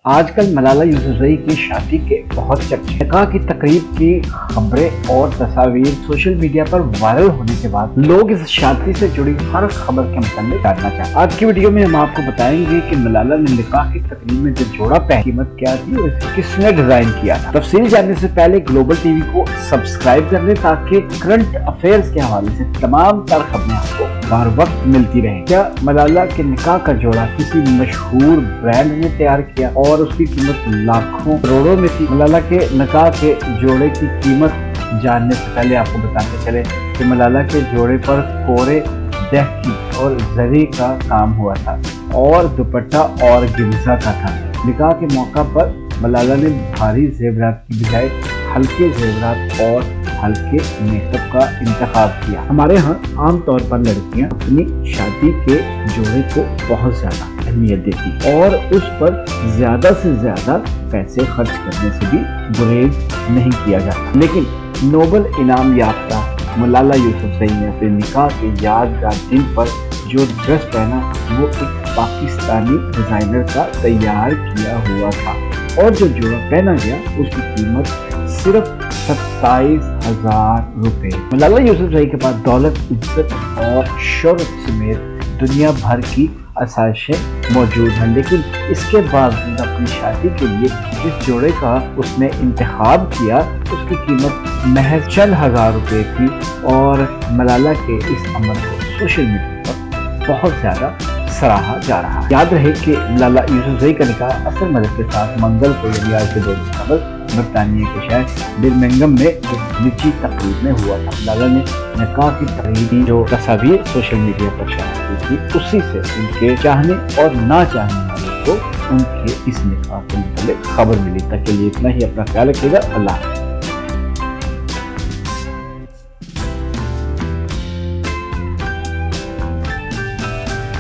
آج کل ملالہ یوسفزئی کی شادی کے بہت چرچے، نکاح کی تقریب کی خبریں اور تصاویر سوشل میڈیا پر وائرل ہونے کے بعد لوگ اس شادی سے جڑی ہر خبر کے متعلق جاننا چاہتے ہیں۔ آج کی ویڈیو میں ہم آپ کو بتائیں گے کہ ملالہ نے نکاح کی تقریب میں جو جوڑا پہنی قیمت کیا تھی اور اسے کس نے ڈیزائن کیا تھا۔ تفصیل جاننے سے پہلے گلوبل ٹی وی کو سبسکرائب کر لیں تاکہ کرنٹ افیئرز کے حوالے سے تمام تر خبریں آپ کو بر وقت ملتی رہیں۔ کیا ملالہ کے نکاح کا جوڑا کسی مشہور برانڈ نے تیار کیا اور اس کی قیمت لاکھوں کروڑوں میں تھی؟ ملالہ کے نکاح کے جوڑے کی قیمت جاننے سے پہلے آپ کو بتاتے چلے کہ ملالہ کے جوڑے پر کورے دہکی اور زری کا کام ہوا تھا اور دوپٹہ اور گنزا کا تھا۔ نکاح کے موقع پر ملالہ نے بھاری زیورات کی بجائے ہلکے زیورات اور ہلکے میک اپ کا انتخاب کیا۔ ہمارے ہاں عام طور پر لڑکیاں اپنی شادی کے جوڑے کو بہت زیادہ اہمیت دیتی اور اس پر زیادہ سے زیادہ پیسے خرچ کرنے سے بھی گریز نہیں کیا جاتا، لیکن نوبل انعام یافتہ ملالہ یوسفزئی نے اپنے نکاح کے یادگار دن پر جو ڈریس پہنا وہ ایک پاکستانی ڈیزائنر کا تیار کیا ہوا تھا اور جو جوڑا پہنا گیا اس کی قیمت صرف 27,000 روپے۔ ملالہ یوسفزئی کے پاس دولت، عزت اور شہرت سمیت دنیا بھر کی آسائشیں موجود ہیں، لیکن اس کے باوجود اپنی شادی کے لیے جس جوڑے کا اس نے انتخاب کیا اس کی قیمت محض چند ہزار روپے تھی اور ملالہ کے اس عمل کو سوشل میڈیا پر بہت زیادہ سراہا جا رہا ہے۔ یاد رہے کہ ملالہ یوسفزئی کا نکاح اصل مدد کے ساتھ منگل کو یعنی آج کے دور میں قبل برطانیہ کے شہر برمنگھم میں ایک نجی تقریب میں ہوا تھا۔ ملالہ نے نکاح کی تقریب جو تصاویر سوشل میڈیا پر شیئر کی تھی اسی سے ان کے چاہنے اور نہ چاہنے والوں کو ان کے اس نکاح کے متعلق خبر ملی۔ تک کے لیے اتنا ہی، اپنا خیال رکھیے گا۔ اللہ حافظ۔